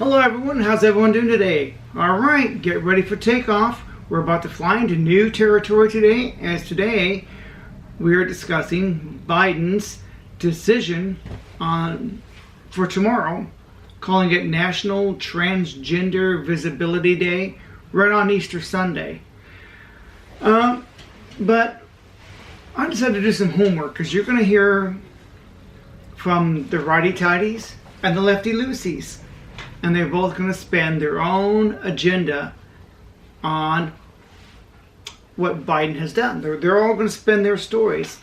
Hello everyone, how's everyone doing today? Alright, get ready for takeoff. We're about to fly into new territory today, as today we are discussing Biden's decision for tomorrow, calling it National Transgender Visibility Day, right on Easter Sunday. But I decided to do some homework, because you're going to hear from the righty-tighties and the lefty-loosies. And they're both going to spend their own agenda on what Biden has done. They're all going to spend their stories.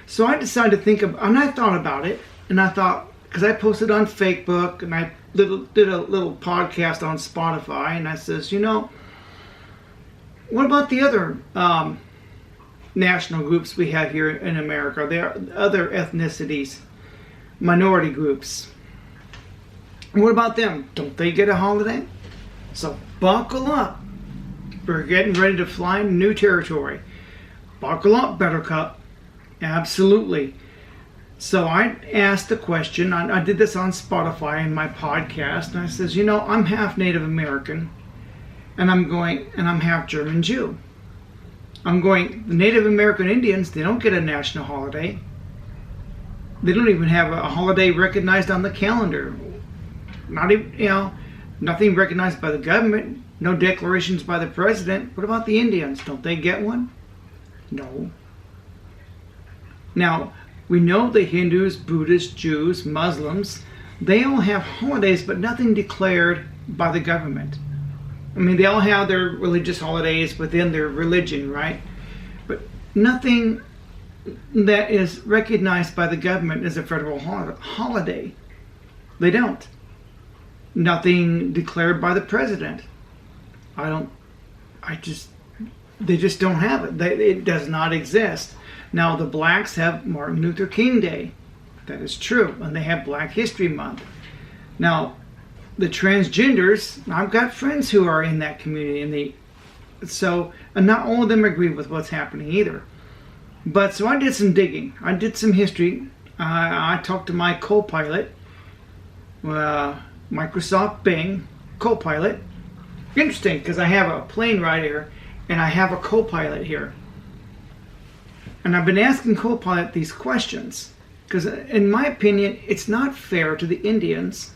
So I decided to think of, and I thought about it, and I thought, because I posted on Facebook, and I did a little podcast on Spotify, and I says, what about the other national groups we have here in America? There are other ethnicities, minority groups. What about them? Don't they get a holiday? So buckle up. We're getting ready to fly into new territory. Buckle up, Buttercup. Absolutely. So I asked the question. I did this on Spotify in my podcast, and I says, I'm half Native American, and I'm half German Jew. The Native American Indians, they don't get a national holiday. They don't even have a holiday recognized on the calendar. Not even, nothing recognized by the government. No declarations by the president. What about the Indians? Don't they get one? No. Now, we know the Hindus, Buddhists, Jews, Muslims, they all have holidays, but nothing declared by the government. I mean, they all have their religious holidays within their religion, right? But nothing that is recognized by the government as a federal holiday. They don't. Nothing declared by the president. They just don't have it. It does not exist. Now, the blacks have Martin Luther King Day. That is true. And they have Black History Month. Now, the transgenders, I've got friends who are in that community, and not all of them agree with what's happening either. But so I did some digging. I did some history. I talked to my co-pilot, Microsoft Bing Copilot. Interesting, because I have a plane right here, and I have a Copilot here. And I've been asking Copilot these questions, because in my opinion, it's not fair to the Indians.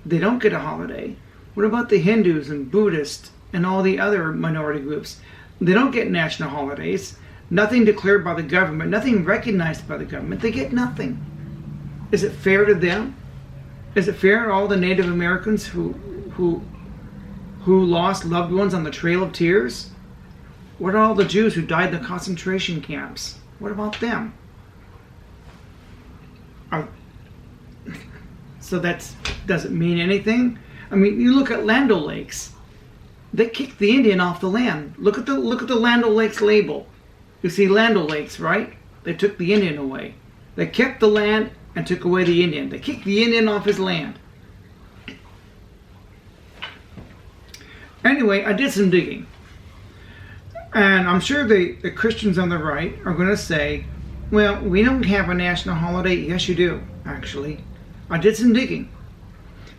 They don't get a holiday. What about the Hindus and Buddhists and all the other minority groups? They don't get national holidays. Nothing declared by the government, nothing recognized by the government. They get nothing. Is it fair to them? Is it fair to all the Native Americans who lost loved ones on the Trail of Tears? What are all the Jews who died in the concentration camps? What about them? So that doesn't mean anything. I mean, you look at Land O'Lakes. They kicked the Indian off the land. Look at the Land O'Lakes label. You see Land O'Lakes, right? They took the Indian away. They kept the land and took away the Indian. They kicked the Indian off his land. Anyway, I did some digging. And I'm sure the Christians on the right are going to say, well, we don't have a national holiday. Yes, you do, actually. I did some digging.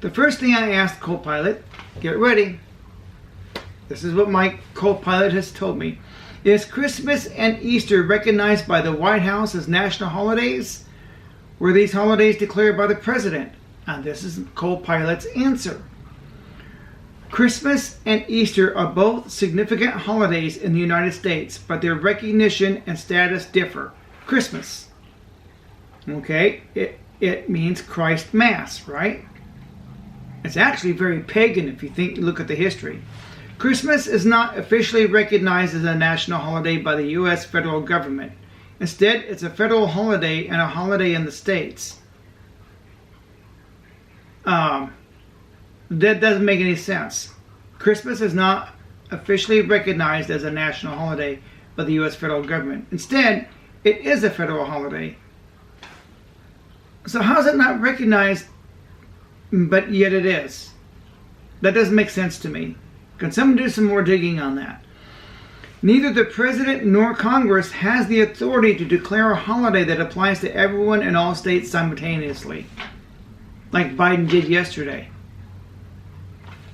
The first thing I asked Copilot, get ready. This is what my Copilot has told me. Is Christmas and Easter recognized by the White House as national holidays? Were these holidays declared by the president? And this is Copilot's answer. Christmas and Easter are both significant holidays in the United States, but their recognition and status differ. Christmas. Okay, it means Christ Mass, right? It's actually very pagan if you look at the history. Christmas is not officially recognized as a national holiday by the U.S. federal government. Instead, it's a federal holiday and a holiday in the states. That doesn't make any sense. Christmas is not officially recognized as a national holiday by the U.S. federal government. Instead, it is a federal holiday. So how is it not recognized, but yet it is? That doesn't make sense to me. Can someone do some more digging on that? Neither the President nor Congress has the authority to declare a holiday that applies to everyone in all states simultaneously, like Biden did yesterday.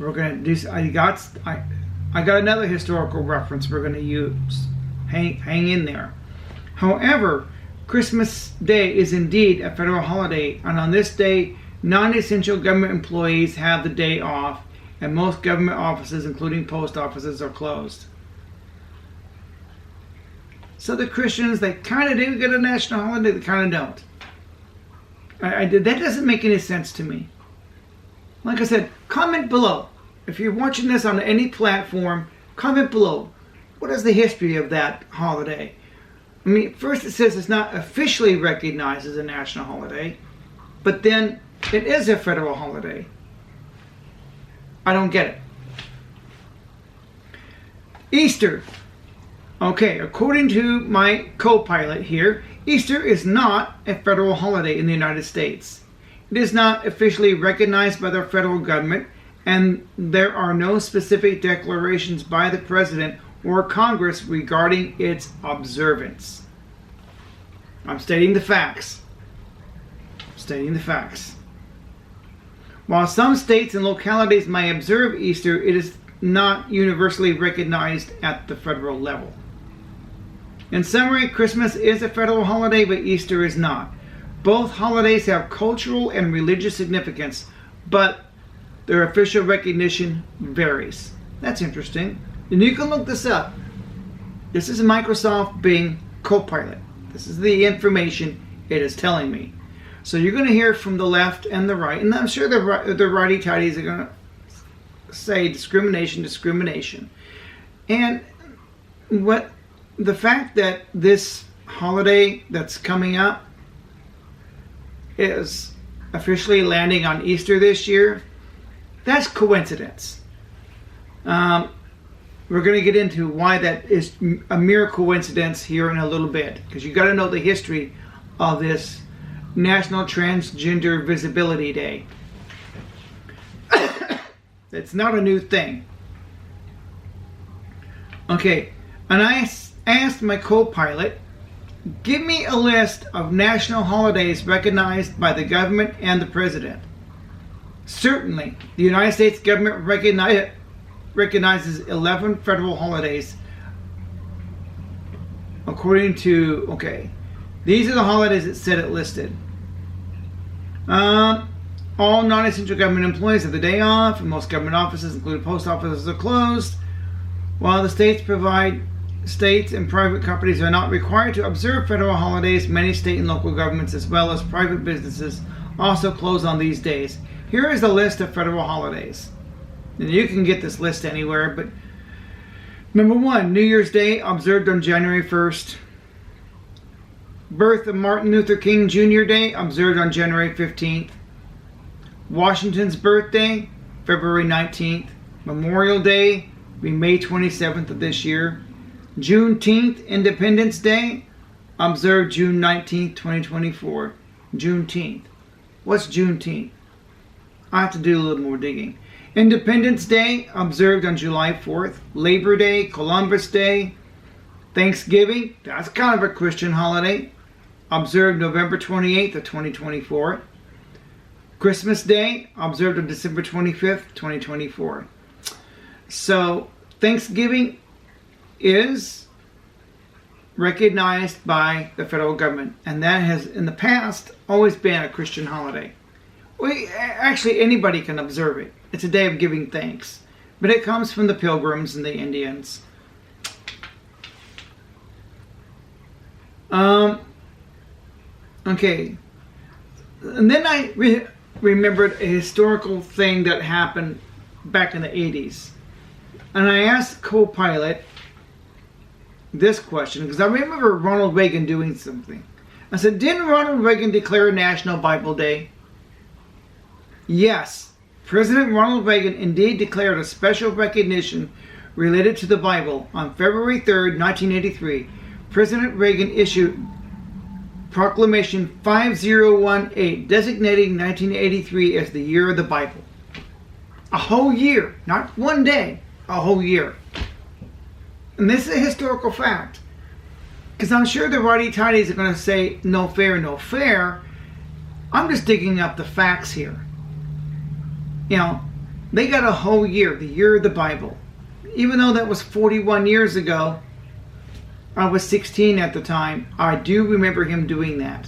We're going to do. I got another historical reference we're going to use. Hang in there. However, Christmas Day is indeed a federal holiday, and on this day, non-essential government employees have the day off, and most government offices, including post offices, are closed. So the Christians, they kind of do get a national holiday, they kind of don't. That doesn't make any sense to me. Like I said, comment below. If you're watching this on any platform, comment below. What is the history of that holiday? I mean, first it says it's not officially recognized as a national holiday, but then it is a federal holiday. I don't get it. Easter. Okay, according to my co-pilot here, Easter is not a federal holiday in the United States. It is not officially recognized by the federal government, and there are no specific declarations by the President or Congress regarding its observance. I'm stating the facts. Stating the facts. While some states and localities may observe Easter, it is not universally recognized at the federal level. In summary, Christmas is a federal holiday, but Easter is not. Both holidays have cultural and religious significance, but their official recognition varies. That's interesting. And you can look this up. This is Microsoft Bing Copilot. This is the information it is telling me. So you're going to hear from the left and the right, and I'm sure the righty-tighties are going to say discrimination. And the fact that this holiday that's coming up is officially landing on Easter this year, that's coincidence. We're going to get into why that is a mere coincidence here in a little bit, because you got to know the history of this National Transgender Visibility Day. It's not a new thing. Okay, and I asked my co-pilot, give me a list of national holidays recognized by the government and the president. Certainly, the United States government recognizes 11 federal holidays. According to, okay, these are the holidays it said it listed. All non-essential government employees have the day off, and most government offices, including post offices, are closed. While the states and private companies are not required to observe federal holidays, many state and local governments, as well as private businesses, also close on these days. Here is the list of federal holidays. And you can get this list anywhere, but number 1, New Year's Day, observed on January 1st. Birth of Martin Luther King Jr. Day, observed on January 15th. Washington's birthday, February 19th. Memorial Day, be May 27th of this year. Juneteenth, Independence Day, observed June 19th, 2024. Juneteenth. What's Juneteenth? I have to do a little more digging. Independence Day, observed on July 4th. Labor Day, Columbus Day. Thanksgiving, that's kind of a Christian holiday, observed November 28th of 2024. Christmas Day, observed on December 25th, 2024. So, Thanksgiving is recognized by the federal government, and that has, in the past, always been a Christian holiday. Actually, anybody can observe it. It's a day of giving thanks, but it comes from the Pilgrims and the Indians. Okay, and then I remembered a historical thing that happened back in the 80s. And I asked co-pilot this question, because I remember Ronald Reagan doing something. I said, didn't Ronald Reagan declare National Bible Day? Yes, President Ronald Reagan indeed declared a special recognition related to the Bible on February 3rd, 1983. President Reagan issued Proclamation 5018, designating 1983 as the year of the Bible. A whole year, not one day, a whole year. And this is a historical fact. Because I'm sure the righty-tighties are going to say, no fair, no fair. I'm just digging up the facts here. You know, They got a whole year, the year of the Bible. Even though that was 41 years ago, I was 16 at the time. I do remember him doing that.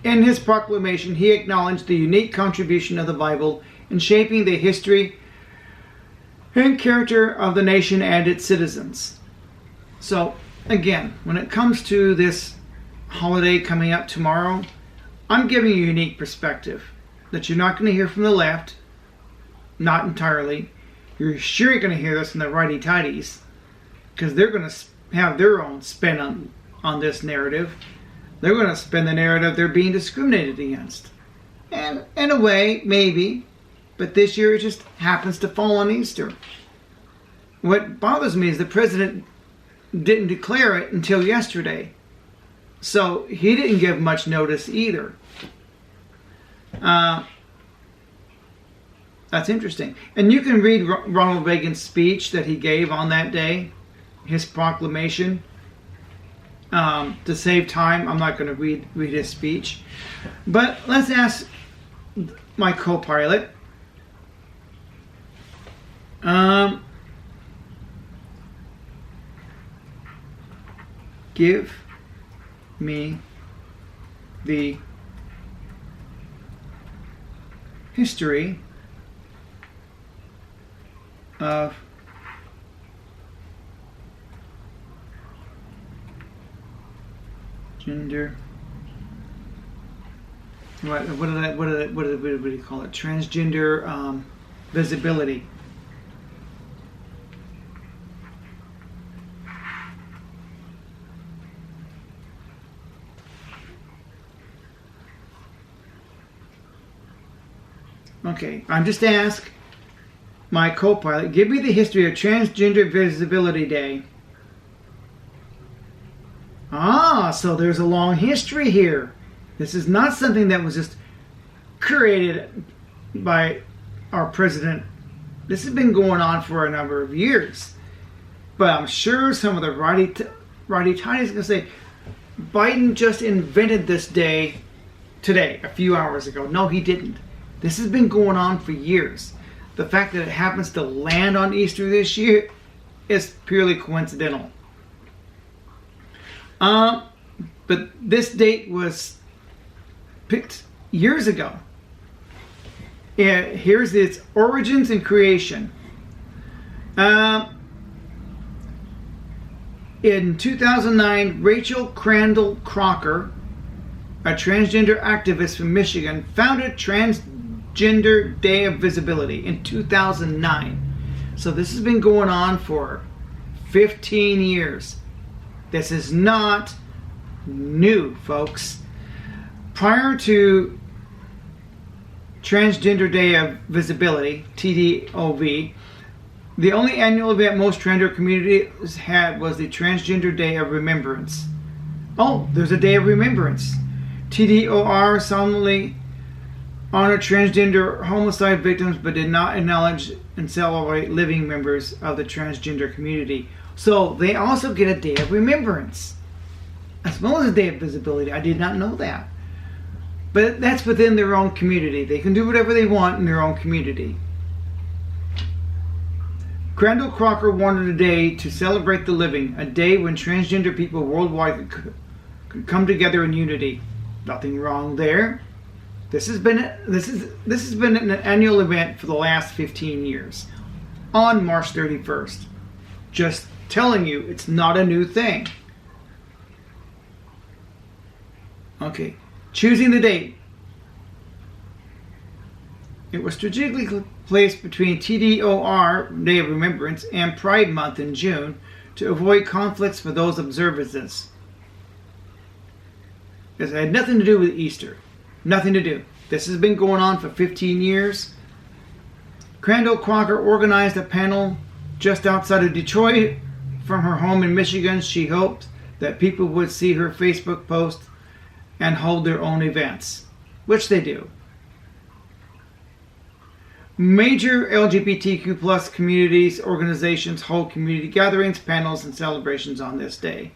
In his proclamation, he acknowledged the unique contribution of the Bible in shaping the history and character of the nation and its citizens. So, again, when it comes to this holiday coming up tomorrow, I'm giving you a unique perspective that you're not going to hear from the left, not entirely. You're sure going to hear this from the righty-tighties, because they're going to have their own spin on this narrative. They're going to spin the narrative they're being discriminated against. And in a way, maybe, but this year it just happens to fall on Easter. What bothers me is the president didn't declare it until yesterday. So he didn't give much notice either. That's interesting. And you can read Ronald Reagan's speech that he gave on that day, his proclamation. To save time, I'm not going to read his speech. But let's ask my co-pilot. Give me the history of gender. What do you call it? Transgender visibility. Okay, I'm just asked my co-pilot, give me the history of Transgender Visibility Day. Ah, so there's a long history here. This is not something that was just created by our president. This has been going on for a number of years. But I'm sure some of the righty-tighties are going to say, Biden just invented this day today, a few hours ago. No, he didn't. This has been going on for years. The fact that it happens to land on Easter this year is purely coincidental. But this date was picked years ago. And here's its origins and creation. In 2009, Rachel Crandall Crocker, a transgender activist from Michigan, founded Transgender Day of Visibility in 2009. So this has been going on for 15 years. This is not new, folks. Prior to Transgender Day of Visibility, TDOV, the only annual event most transgender communities had was the Transgender Day of Remembrance. Oh, there's a Day of Remembrance. TDOR solemnly honored transgender homicide victims but did not acknowledge and celebrate living members of the transgender community. So they also get a Day of Remembrance, as well as a Day of Visibility. I did not know that. But that's within their own community. They can do whatever they want in their own community. Crandall Crocker wanted a day to celebrate the living, a day when transgender people worldwide could come together in unity. Nothing wrong there. This has been an annual event for the last 15 years, on March 31st. Just telling you, it's not a new thing. Okay, choosing the date. It was strategically placed between TDOR, Day of Remembrance, and Pride Month in June to avoid conflicts for those observances. It had nothing to do with Easter. Nothing to do. This has been going on for 15 years. Crandall Crocker organized a panel just outside of Detroit from her home in Michigan. She hoped that people would see her Facebook post and hold their own events, which they do. Major LGBTQ plus communities, organizations hold community gatherings, panels, and celebrations on this day.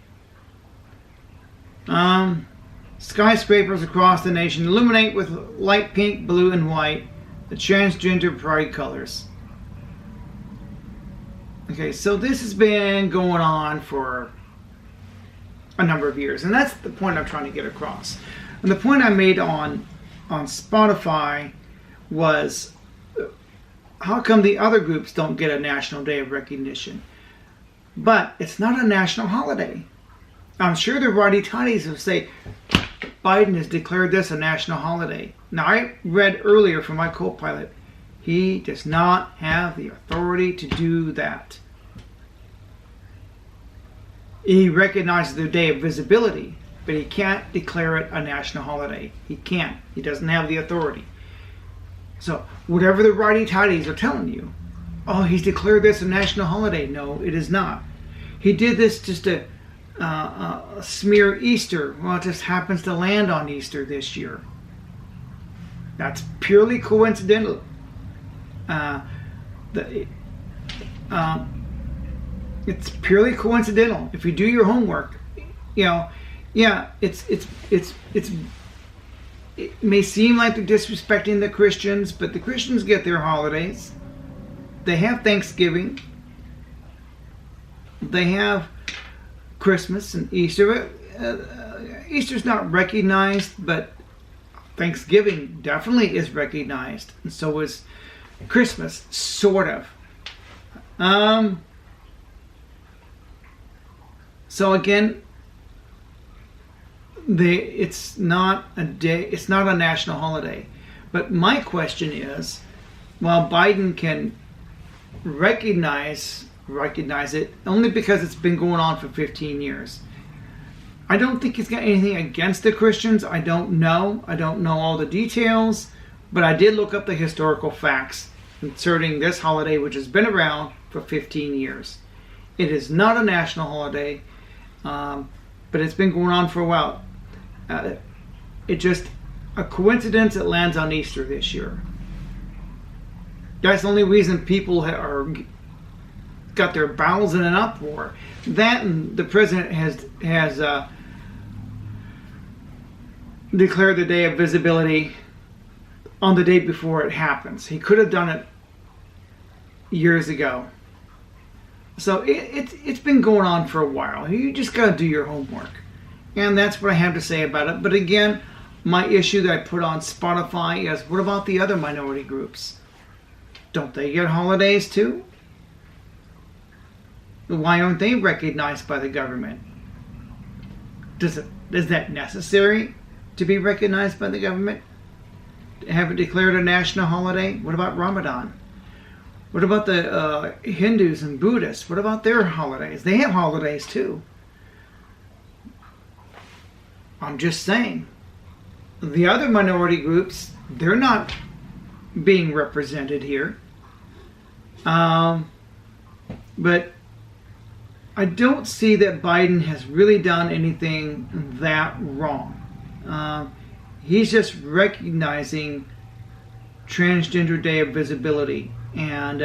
Skyscrapers across the nation illuminate with light pink, blue, and white the transgender pride colors. Okay, so this has been going on for a number of years, and that's the point I'm trying to get across. And the point I made on Spotify was, how come the other groups don't get a National Day of Recognition? But it's not a national holiday. I'm sure the righty-tighties will say, Biden has declared this a national holiday. Now, I read earlier from my co-pilot, he does not have the authority to do that. He recognizes the day of visibility, but he can't declare it a national holiday. He can't. He doesn't have the authority. So, whatever the righty-tighties are telling you, oh, he's declared this a national holiday. No, it is not. He did this just to smear Easter. Well, it just happens to land on Easter this year. That's purely coincidental. It's purely coincidental. If you do your homework, yeah, it may seem like they're disrespecting the Christians, but the Christians get their holidays. They have Thanksgiving. They have Christmas and Easter. Easter's not recognized, but Thanksgiving definitely is recognized, and so is Christmas, sort of. So again, it's not a day. It's not a national holiday. But my question is, while Biden can recognize it only because it's been going on for 15 years. I don't think he's got anything against the Christians. I don't know all the details, but I did look up the historical facts concerning this holiday, which has been around for 15 years. It is not a national holiday, but it's been going on for a while. It's just a coincidence it lands on Easter this year. That's the only reason people are got their bowels in an uproar. That, and the president has declared the day of visibility on the day before it happens. He could have done it years ago. So it's been going on for a while. You just got to do your homework. And that's what I have to say about it. But again, my issue that I put on Spotify is, what about the other minority groups? Don't they get holidays too? Why aren't they recognized by the government? Is that necessary to be recognized by the government? Have it declared a national holiday? What about Ramadan? What about the Hindus and Buddhists? What about their holidays? They have holidays too. I'm just saying. The other minority groups, they're not being represented here. But I don't see that Biden has really done anything that wrong. He's just recognizing Transgender Day of Visibility. And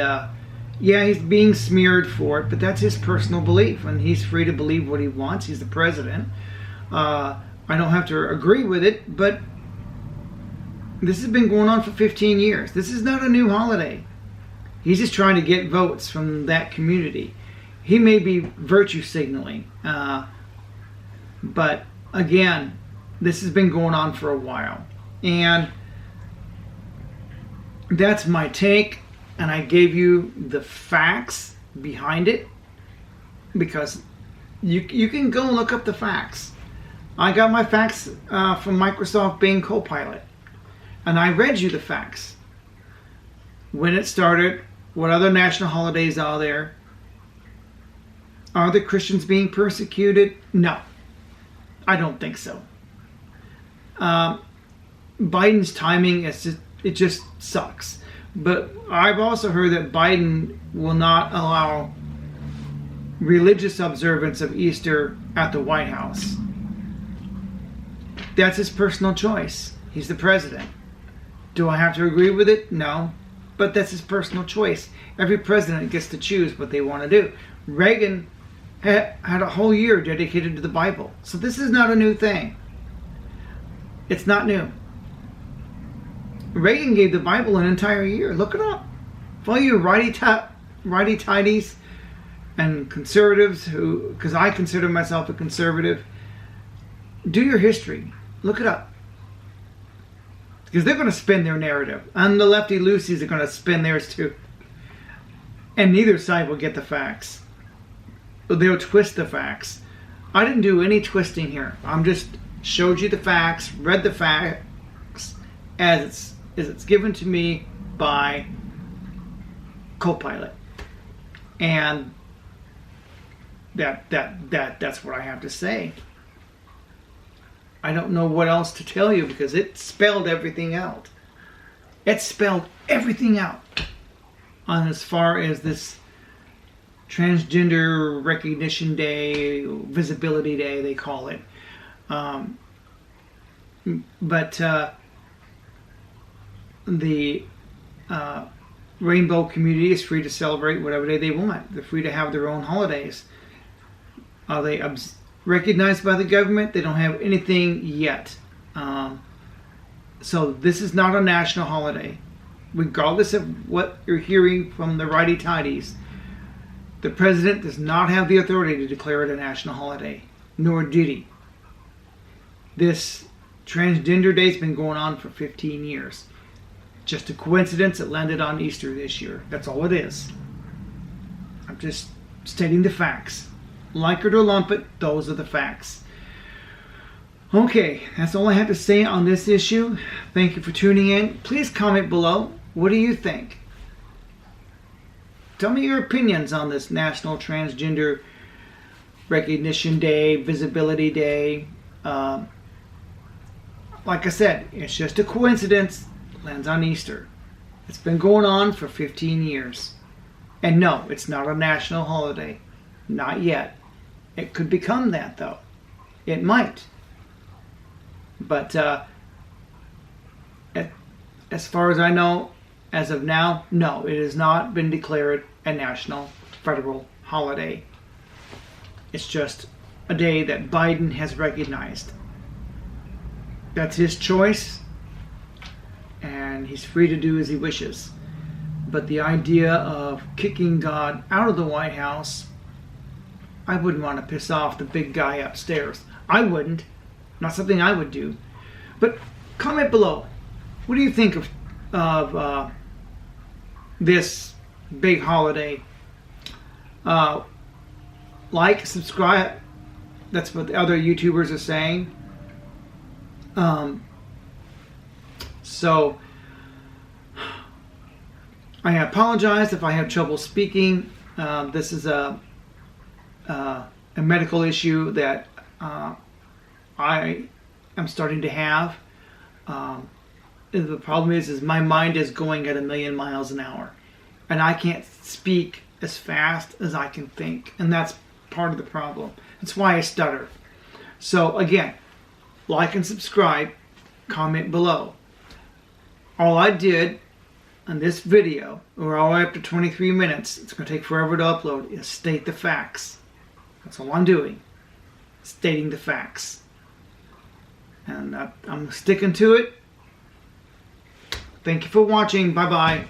yeah, he's being smeared for it, but that's his personal belief, and he's free to believe what he wants. He's the president. I don't have to agree with it, but this has been going on for 15 years. This is not a new holiday. He's just trying to get votes from that community. He may be virtue signaling, but again, this has been going on for a while. And that's my take, and I gave you the facts behind it, because you can go and look up the facts. I got my facts from Microsoft Bing Copilot, and I read you the facts. When it started, what other national holidays are there? Are the Christians being persecuted? No, I don't think so. Biden's timing just sucks. But I've also heard that Biden will not allow religious observance of Easter at the White House. That's his personal choice. He's the president. Do I have to agree with it? No. But that's his personal choice. Every president gets to choose what they want to do. Reagan had a whole year dedicated to the Bible. So this is not a new thing. It's not new. Reagan gave the Bible an entire year. Look it up. For all you righty-tighties and conservatives who, because I consider myself a conservative, do your history. Look it up. Because they're going to spin their narrative. And the lefty-loosies are going to spin theirs too. And neither side will get the facts. They'll twist the facts. I didn't do any twisting here. I'm just showed you the facts, read the facts as it's given to me by Copilot. And that's what I have to say. I don't know what else to tell you because it spelled everything out. It spelled everything out on as far as this Transgender Recognition Day, Visibility Day, they call it. But the rainbow community is free to celebrate whatever day they want. They're free to have their own holidays. Are they recognized by the government? They don't have anything yet. So this is not a national holiday. Regardless of what you're hearing from the righty-tighties, the president does not have the authority to declare it a national holiday, nor did he. This Transgender Day has been going on for 15 years. Just a coincidence it landed on Easter this year. That's all it is. I'm just stating the facts. Like it or lump it, those are the facts. Okay, that's all I have to say on this issue. Thank you for tuning in. Please comment below. What do you think? Tell me your opinions on this National Transgender Recognition Day, Visibility Day. Like I said, it's just a coincidence. Lands on Easter. It's been going on for 15 years. And no, it's not a national holiday. Not yet. It could become that, though. It might. But as far as I know, as of now, no, it has not been declared a national federal holiday. It's just a day that Biden has recognized. That's his choice, and he's free to do as he wishes. But the idea of kicking God out of the White House, I wouldn't want to piss off the big guy upstairs. I wouldn't. Not something I would do. But comment below. What do you think of this big holiday? Like, subscribe. That's what the other YouTubers are saying. So I apologize if I have trouble speaking. This is a medical issue that I am starting to have. The problem is my mind is going at 1,000,000 miles an hour, and I can't speak as fast as I can think, and that's part of the problem. That's why I stutter. So again, like and subscribe, comment below. All I did on this video, or all the way up to 23 minutes, it's going to take forever to upload, is state the facts. That's all I'm doing. Stating the facts. And I'm sticking to it. Thank you for watching. Bye-bye.